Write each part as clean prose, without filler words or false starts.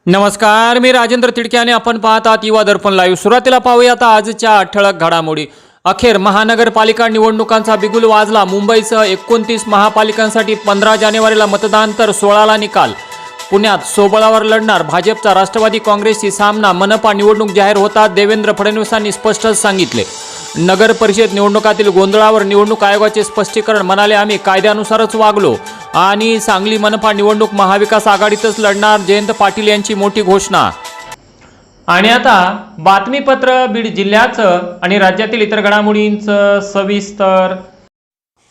नमस्कार, मी राजेंद्र तिडके आणि आपण पाहत आहात युवा दर्पण लाईव्ह। सुरुवातीला पाहूया आता आजच्या ठळक घडामोडी। अखेर महानगरपालिका निवडणुकांचा बिगुल वाजला। मुंबईसह 29 महापालिकांसाठी 15 जानेवारीला मतदान तर 16ला निकाल। पुण्यात सोबळावर लढणार भाजपचा राष्ट्रवादी काँग्रेसशी सामना। मनपा निवडणूक जाहीर होतात देवेंद्र फडणवीसांनी स्पष्ट सांगितले। नगर परिषद निवडणुकातील गोंधळावर निवडणूक आयोगाचे स्पष्टीकरण, म्हणाले आम्ही कायद्यानुसारच वागलो। आणि सांगली मनपा निवडणूक महाविकास आघाडीतच लढणार, जयंत पाटील यांची मोठी घोषणा। आणि आता बातमीपत्र बीड जिल्ह्याचं आणि राज्यातील इतर घडामोडींचं सविस्तर।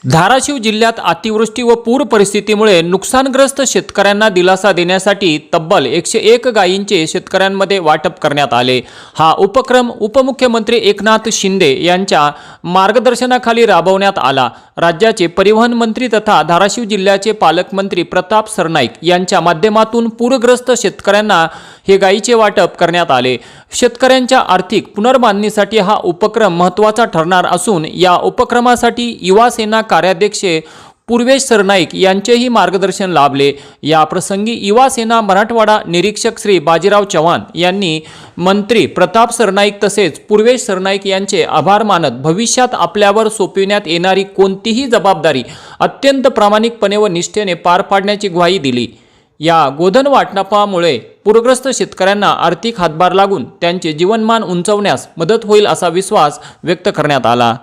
धाराशिव जिल्ह्यात अतिवृष्टी व पूर परिस्थितीमुळे नुकसानग्रस्त शेतकऱ्यांना दिलासा देण्यासाठी तब्बल 101 गायींचे शेतकऱ्यांमध्ये वाटप करण्यात आले। हा उपक्रम उपमुख्यमंत्री एकनाथ शिंदे यांच्या मार्गदर्शनाखाली राबवण्यात आला। राज्याचे परिवहन मंत्री तथा धाराशिव जिल्ह्याचे पालकमंत्री प्रताप सरनाईक यांच्या माध्यमातून पूरग्रस्त शेतकऱ्यांना हे गायीचे वाटप करण्यात आले। शेतकऱ्यांच्या आर्थिक पुनर्बांधणीसाठी हा उपक्रम महत्त्वाचा ठरणार असून या उपक्रमासाठी युवा सेना कार्याध्यक्ष पूर्वेश सरनाईक यांचेही मार्गदर्शन लाभले। या प्रसंगी युवा सेना मराठवाडा निरीक्षक श्री बाजीराव चव्हाण यांनी मंत्री प्रताप सरनाईक तसेच पूर्वेश सरनाईक यांचे आभार मानत भविष्यात आपल्यावर सोपविण्यात येणारी कोणतीही जबाबदारी अत्यंत प्रामाणिकपणे व निष्ठेने पार पाडण्याची ग्वाही दिली। या गोधन वाटपामुळे पूरग्रस्त शेतकऱ्यांना आर्थिक हातभार लागून त्यांचे जीवनमान उंचावण्यास मदत होईल असा विश्वास व्यक्त करण्यात आला।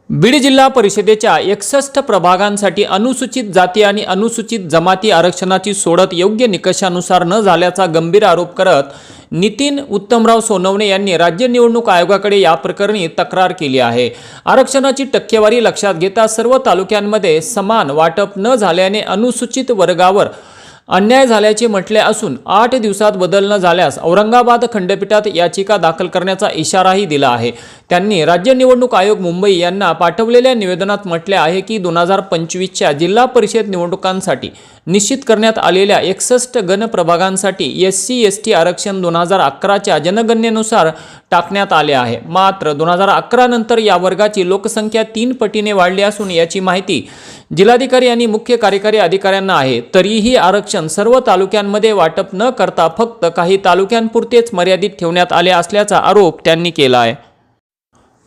बीड जिल्हा परिषदेच्या 61 प्रभागांसाठी अनुसूचित जाती आणि अनुसूचित जमाती आरक्षणाची सोडत योग्य निकषानुसार न झाल्याचा गंभीर आरोप करत नितीन उत्तमराव सोनवणे यांनी राज्य निवडणूक आयोगाकडे या प्रकरणी तक्रार केली आहे। आरक्षणाची टक्केवारी लक्षात घेता सर्व तालुक्यांमध्ये समान वाटप न झाल्याने अनुसूचित वर्गावर अन्याय झाल्याचे म्हटले असून 8 दिवसात बदल न झाल्यास औरंगाबाद खंडपीठात याचिका दाखल करण्याचा इशाराही दिला आहे। त्यांनी राज्य निवडणूक आयोग मुंबई यांना पाठवलेल्या निवेदनात म्हटले आहे की 2025च्या जिल्हा परिषद निवडणुकांसाठी निश्चित करण्यात आलेल्या 61 गण प्रभागांसाठी SC/ST आरक्षण 2011च्या जनगणनेनुसार टाकण्यात आले आहे। मात्र 2011 नंतर या वर्गाची लोकसंख्या 3 पटीने वाढली असून याची माहिती जिल्हाधिकारी आणि मुख्य कार्यकारी अधिकाऱ्यांना आहे। तरीही आरक्षण सर्व तालुक्यांमध्ये वाटप न करता फक्त काही तालुक्यांपुरतेच मर्यादित ठेवण्यात आले असल्याचा आरोप त्यांनी केला आहे।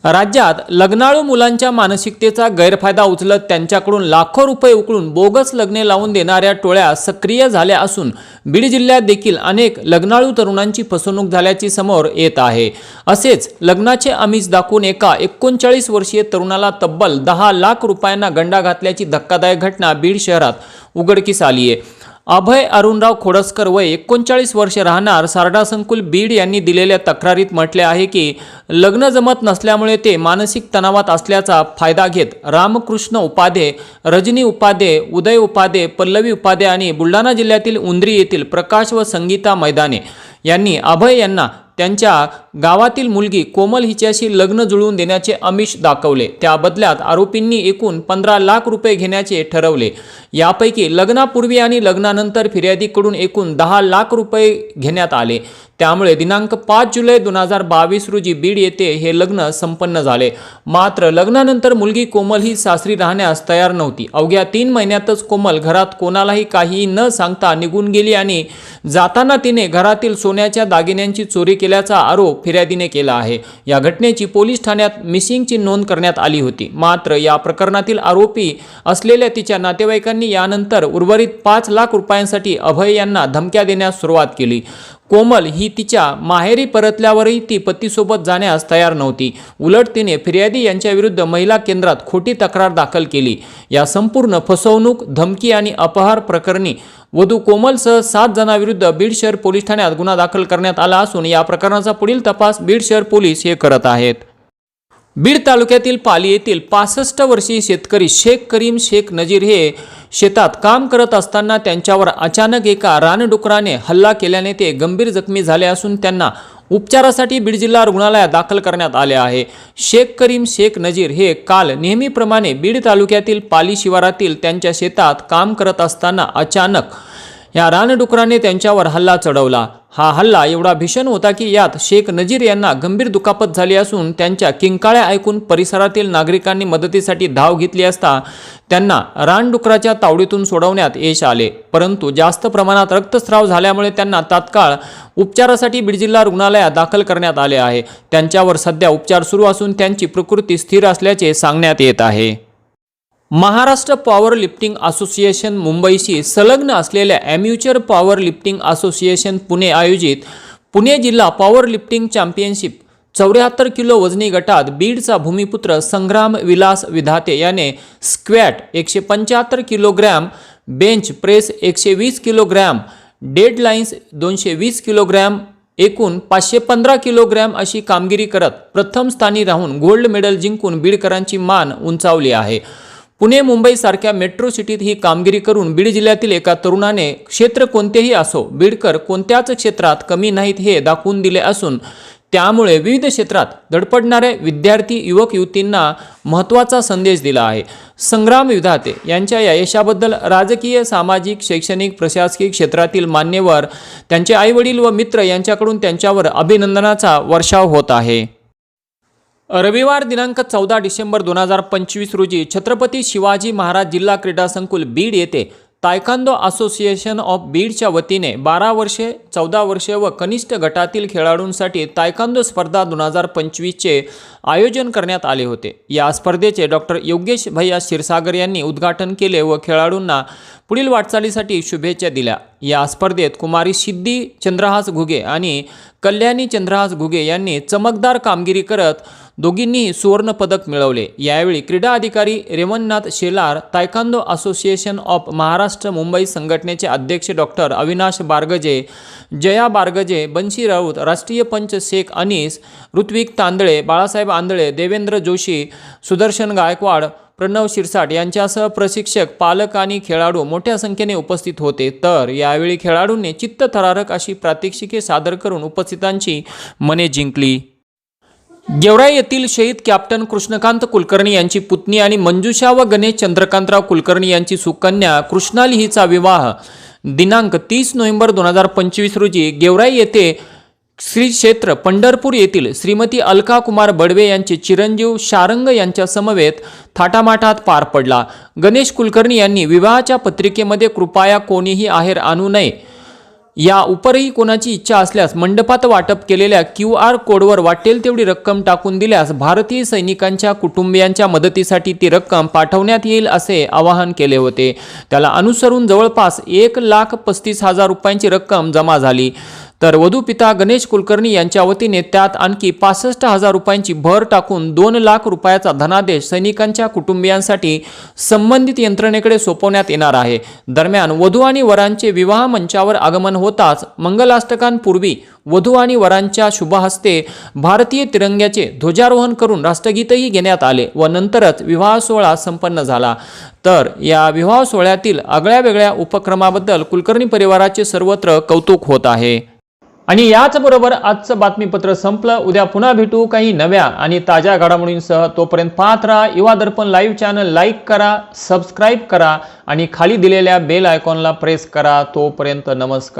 राज्यात लग्नाळू मुलांच्या मानसिकतेचा गैरफायदा उचलत त्यांच्याकडून लाखो रुपये उकळून बोगस लग्ने लावून देणाऱ्या टोळ्या सक्रिय झाल्या असून बीड जिल्ह्यात देखील अनेक लग्नाळू तरुणांची फसवणूक झाल्याची समोर येत आहे। असेच लग्नाचे आमिष दाखवून एका 39 वर्षीय तरुणाला तब्बल 10 लाख रुपयांना गंडा घातल्याची धक्कादायक घटना बीड शहरात उघडकीस आली आहे। अभय अरुणराव खोडसकर वय 39 वर्ष राहणार सारडा संकुल बीड यांनी दिलेल्या तक्रारीत म्हटले आहे की लग्न जमत नसल्यामुळे ते मानसिक तणावात असल्याचा फायदा घेत रामकृष्ण उपाध्ये, रजनी उपाध्ये, उदय उपाध्ये, पल्लवी उपाध्ये आणि बुलढाणा जिल्ह्यातील उंद्री येथील प्रकाश व संगीता मैदाने यांनी अभय यांना त्यांच्या गावातील मुलगी कोमल हिच्याशी लग्न जुळवून देण्याचे आमिष दाखवले। त्या बदल्यात आरोपींनी एकूण 15 लाख रुपये घेण्याचे ठरवले। यापैकी लग्नापूर्वी आणि लग्नानंतर फिर्यादीकडून एकूण 10 लाख रुपये घेण्यात आले। त्यामुळे दिनांक 5 जुलै 2022 रोजी बीड येथे हे लग्न संपन्न झाले। मात्र लग्नानंतर मुलगी कोमल ही सासरी राहण्यास तयार नव्हती। अवघ्या 3 महिन्यातच कोमल घरात कोणालाही काहीही न सांगता निघून गेली आणि जाताना तिने घरातील सोन्याच्या दागिन्यांची चोरी केल्याचा आरोप फिर्यादीने केला आहे। या घटनेची पोलीस ठाण्यात मिसिंगची नोंद करण्यात आली होती। मात्र या प्रकरणातील आरोपी असलेल्या तिच्या नातेवाईकांनी यानंतर उर्वरित 5 लाख रुपयांसाठी अभय यांना धमक्या देण्यास सुरुवात केली। कोमल ही तिच्या माहेरी परतल्यावरही ती पतीसोबत जाण्यास तयार नव्हती। उलट तिने फिर्यादी यांच्याविरुद्ध महिला केंद्रात खोटी तक्रार दाखल केली। या संपूर्ण फसवणूक, धमकी आणि अपहार प्रकरणी वधू कोमलसह 7 जणांविरुद्ध बीड शहर पोलीस ठाण्यात गुन्हा दाखल करण्यात आला असून या प्रकरणाचा पुढील तपास बीड शहर पोलीस हे करत आहेत। बीड तालुक्यातील पाली येथील 65 वर्षीय शेतकरी शेख करीम शेख नजीर हे शेतात काम करत असताना त्यांच्यावर अचानक एका रानडुकराने हल्ला केल्याने ते गंभीर जखमी झाले असून त्यांना उपचारासाठी बीड जिल्हा रुग्णालयात दाखल करण्यात आले आहे। शेख करीम शेख नजीर हे काल नेहमीप्रमाणे बीड तालुक्यातील पाली शिवारातील त्यांच्या शेतात काम करत असताना अचानक या रानडुकराने त्यांच्यावर हल्ला चढवला। हा हल्ला एवढा भीषण होता की यात शेख नजीर यांना गंभीर दुखापत झाली असून त्यांच्या किंकाळ्या ऐकून परिसरातील नागरिकांनी मदतीसाठी धाव घेतली असता त्यांना रानडुकराच्या तावडीतून सोडवण्यात यश आले, परंतु जास्त प्रमाणात रक्तस्राव झाल्यामुळे त्यांना तात्काळ उपचारासाठी बीड जिल्हा रुग्णालयात दाखल करण्यात आले आहे। त्यांच्यावर सध्या उपचार सुरू असून त्यांची प्रकृती स्थिर असल्याचे सांगण्यात येत आहे। महाराष्ट्र पॉवर लिफ्टिंग असोसिएशन मुंबईशी संलग्न असलेल्या ॲम्युचर पॉवर लिफ्टिंग असोसिएशन पुणे आयोजित पुणे जिल्हा पॉवर लिफ्टिंग चॅम्पियनशिप 74 किलो वजनी गटात बीडचा भूमिपुत्र संग्राम विलास विधाते याने squat 175 kilogram, bench press 120 kilogram, deadlines 220 kilogram, एकूण 515 किलोग्रॅम अशी कामगिरी करत प्रथम स्थानी राहून गोल्ड मेडल जिंकून बीडकरांची मान उंचावली आहे। पुणे मुंबई सारख्या मेट्रो सिटीत ही कामगिरी करून बीड जिल्ह्यातील एका तरुणाने क्षेत्र कोणतेही असो बीडकर कोणत्याच क्षेत्रात कमी नाहीत हे दाखवून दिले असून त्यामुळे विविध क्षेत्रात धडपडणाऱ्या विद्यार्थी युवक युवतींना महत्त्वाचा संदेश दिला आहे। संग्राम विधाते यांच्या या यशाबद्दल राजकीय, सामाजिक, शैक्षणिक, प्रशासकीय क्षेत्रातील मान्यवर, त्यांचे आईवडील व मित्र यांच्याकडून त्यांच्यावर अभिनंदनाचा वर्षाव होत आहे। रविवार दिनांक 14 डिसेंबर 2025 रोजी छत्रपती शिवाजी महाराज जिल्हा क्रीडा संकुल बीड येथे तायकांदो असोसिएशन ऑफ बीडच्या वतीने 12 वर्षे, 14 वर्षे व कनिष्ठ गटातील खेळाडूंसाठी तायकांदो स्पर्धा 2025चे आयोजन करण्यात आले होते। या स्पर्धेचे डॉक्टर योगेश भैया क्षीरसागर यांनी उद्घाटन केले व खेळाडूंना पुढील वाटचालीसाठी शुभेच्छा दिल्या। या स्पर्धेत कुमारी सिद्धी चंद्रहास घुगे आणि कल्याणी चंद्रहास घुगे यांनी चमकदार कामगिरी करत दोघींनीही सुवर्ण पदक मिळवले। यावेळी क्रीडा अधिकारी Revannath Shelar, taekwondo association of Maharashtra Mumbai संघटनेचे अध्यक्ष डॉक्टर अविनाश बारगजे, जया बारगजे, बंशी राऊत, राष्ट्रीय पंच शेख अनीस, ऋत्विक तांदळे, बाळासाहेब आंधळे, देवेंद्र जोशी, सुदर्शन गायकवाड, प्रणव शिरसाट यांच्यासह प्रशिक्षक, पालक आणि खेळाडू मोठ्या संख्येने उपस्थित होते। तर यावेळी खेळाडूंनी चित्तथरारक अशी प्रात्यक्षिके सादर करून उपस्थितांची मने जिंकली। गेवराई येथील शहीद कॅप्टन कृष्णकांत कुलकर्णी यांची पुतणी आणि मंजुषा व गणेश चंद्रकांतराव कुलकर्णी यांची सुकन्या कृष्णाली हिचा विवाह दिनांक 30 नोव्हेंबर 2025 रोजी गेवराई येथे श्री क्षेत्र पंढरपूर येथील श्रीमती अलका कुमार बडवे यांचे चिरंजीव शारंग यांच्या समवेत थाटामाटात पार पडला। गणेश कुलकर्णी यांनी विवाहाच्या पत्रिकेमध्ये कृपया कोणीही आहेर आणू नये, या उपरही कोणाची इच्छा असल्यास मंडपात वाटप केलेल्या QR कोडवर वाटेल तेवढी रक्कम टाकून दिल्यास भारतीय सैनिकांच्या कुटुंबियांच्या मदतीसाठी ती रक्कम पाठवण्यात येईल असे आवाहन केले होते। त्याला अनुसरून जवळपास 1,35,000 रुपयांची रक्कम जमा झाली। तर वधू पिता गणेश कुलकर्णी यांच्या वतीने त्यात आणखी 65,000 रुपयांची भर टाकून 2 लाख रुपयाचा धनादेश सैनिकांच्या कुटुंबियांसाठी संबंधित यंत्रणेकडे सोपवण्यात येणार आहे। दरम्यान वधू आणि वरांचे विवाह मंचावर आगमन होताच मंगलाष्टकांपूर्वी वधू आणि वरांच्या शुभहस्ते भारतीय तिरंग्याचे ध्वजारोहण करून राष्ट्रगीतही घेण्यात आले व नंतरच विवाह सोहळा संपन्न झाला। तर या विवाह सोहळ्यातील आगळ्या उपक्रमाबद्दल कुलकर्णी परिवाराचे सर्वत्र कौतुक होत आहे। आणि याचबरोबर आजचं बातमीपत्र संपलं। उद्या पुन्हा भेटू काही नव्या आणि ताज्या घडामोडींसह। तोपर्यंत पाहत राहा युवा दर्पण लाईव्ह चॅनल, लाईक करा, सबस्क्राईब करा आणि खाली दिलेल्या बेल आयकॉनला प्रेस करा। तोपर्यंत नमस्कार।